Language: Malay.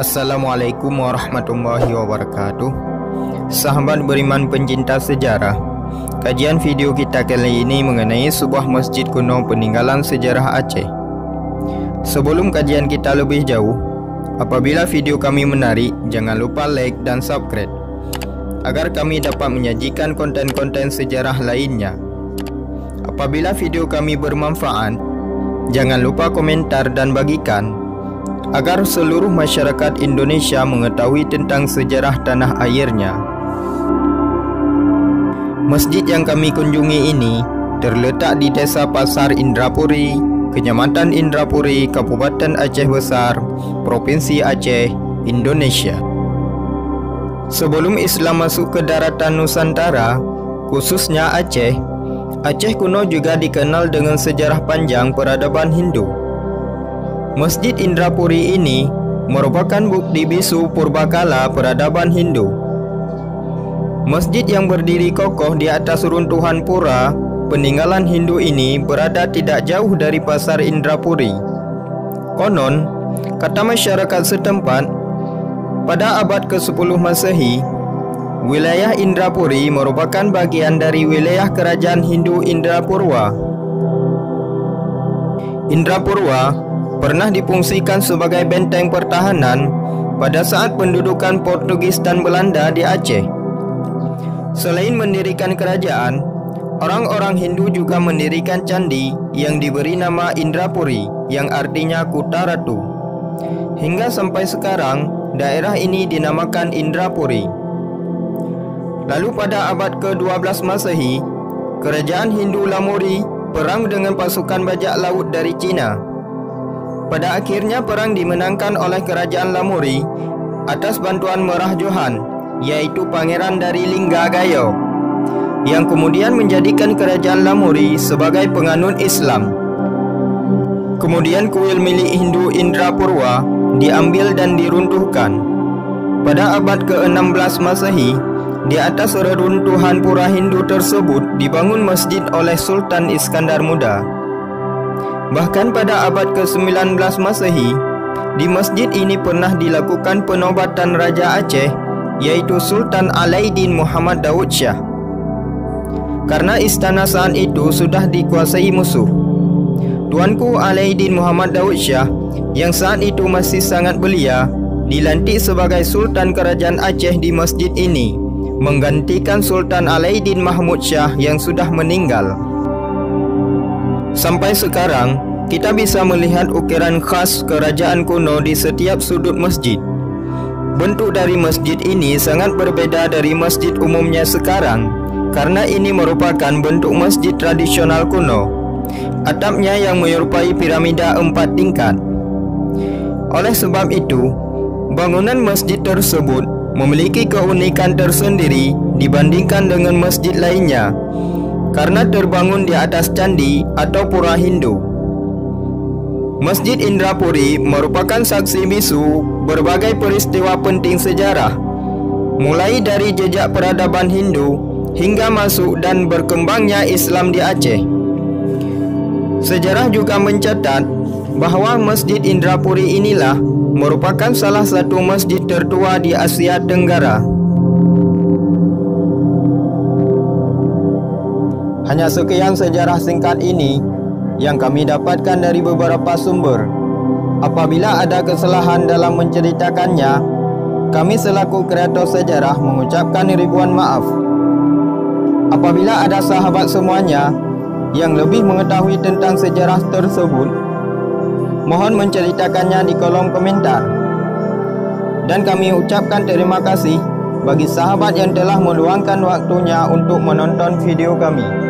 Assalamualaikum warahmatullahi wabarakatuh. Sahabat beriman pencinta sejarah, kajian video kita kali ini mengenai sebuah masjid kuno peninggalan sejarah Aceh. Sebelum kajian kita lebih jauh, apabila video kami menarik, jangan lupa like dan subscribe agar kami dapat menyajikan konten-konten sejarah lainnya. Apabila video kami bermanfaat, jangan lupa komentar dan bagikan agar seluruh masyarakat Indonesia mengetahui tentang sejarah tanah airnya. Masjid yang kami kunjungi ini terletak di Desa Pasar Indrapuri, Kecamatan Indrapuri, Kabupaten Aceh Besar, Provinsi Aceh, Indonesia. Sebelum Islam masuk ke daratan Nusantara, khususnya Aceh, Aceh kuno juga dikenal dengan sejarah panjang peradaban Hindu. Masjid Indrapuri ini merupakan bukti bisu purbakala peradaban Hindu. Masjid yang berdiri kokoh di atas runtuhan pura peninggalan Hindu ini berada tidak jauh dari Pasar Indrapuri. Konon, kata masyarakat setempat, pada abad ke-10 Masehi, wilayah Indrapuri merupakan bagian dari wilayah kerajaan Hindu Indrapurwa. Indrapurwa pernah difungsikan sebagai benteng pertahanan pada saat pendudukan Portugis dan Belanda di Aceh. Selain mendirikan kerajaan, orang-orang Hindu juga mendirikan candi yang diberi nama Indrapuri, yang artinya Kuta Ratu. Hingga sampai sekarang, daerah ini dinamakan Indrapuri. Lalu pada abad ke-12 Masehi, kerajaan Hindu Lamuri perang dengan pasukan bajak laut dari Cina. Pada akhirnya perang dimenangkan oleh kerajaan Lamuri atas bantuan Merah Johan, yaitu pangeran dari Linggagayo, yang kemudian menjadikan kerajaan Lamuri sebagai penganut Islam. Kemudian kuil milik Hindu Indrapurwa diambil dan diruntuhkan. Pada abad ke-16 Masehi, di atas reruntuhan pura Hindu tersebut dibangun masjid oleh Sultan Iskandar Muda. Bahkan pada abad ke-19 Masehi, di masjid ini pernah dilakukan penobatan Raja Aceh, yaitu Sultan Alaiddin Muhammad Daud Shah. Karena istana saat itu sudah dikuasai musuh, Tuanku Alaiddin Muhammad Daud Shah, yang saat itu masih sangat belia, dilantik sebagai Sultan Kerajaan Aceh di masjid ini, menggantikan Sultan Alaiddin Mahmud Shah yang sudah meninggal. Sampai sekarang, kita bisa melihat ukiran khas kerajaan kuno di setiap sudut masjid. Bentuk dari masjid ini sangat berbeda dari masjid umumnya sekarang, karena ini merupakan bentuk masjid tradisional kuno. Atapnya yang menyerupai piramida 4 tingkat. Oleh sebab itu, bangunan masjid tersebut memiliki keunikan tersendiri dibandingkan dengan masjid lainnya, karena terbangun di atas candi atau pura Hindu. Masjid Indrapuri merupakan saksi bisu berbagai peristiwa penting sejarah, mulai dari jejak peradaban Hindu hingga masuk dan berkembangnya Islam di Aceh. Sejarah juga mencatat bahwa Masjid Indrapuri inilah merupakan salah satu masjid tertua di Asia Tenggara. Hanya sekian sejarah singkat ini yang kami dapatkan dari beberapa sumber. Apabila ada kesalahan dalam menceritakannya, kami selaku kreator sejarah mengucapkan ribuan maaf. Apabila ada sahabat semuanya yang lebih mengetahui tentang sejarah tersebut, mohon menceritakannya di kolom komentar. Dan kami ucapkan terima kasih bagi sahabat yang telah meluangkan waktunya untuk menonton video kami.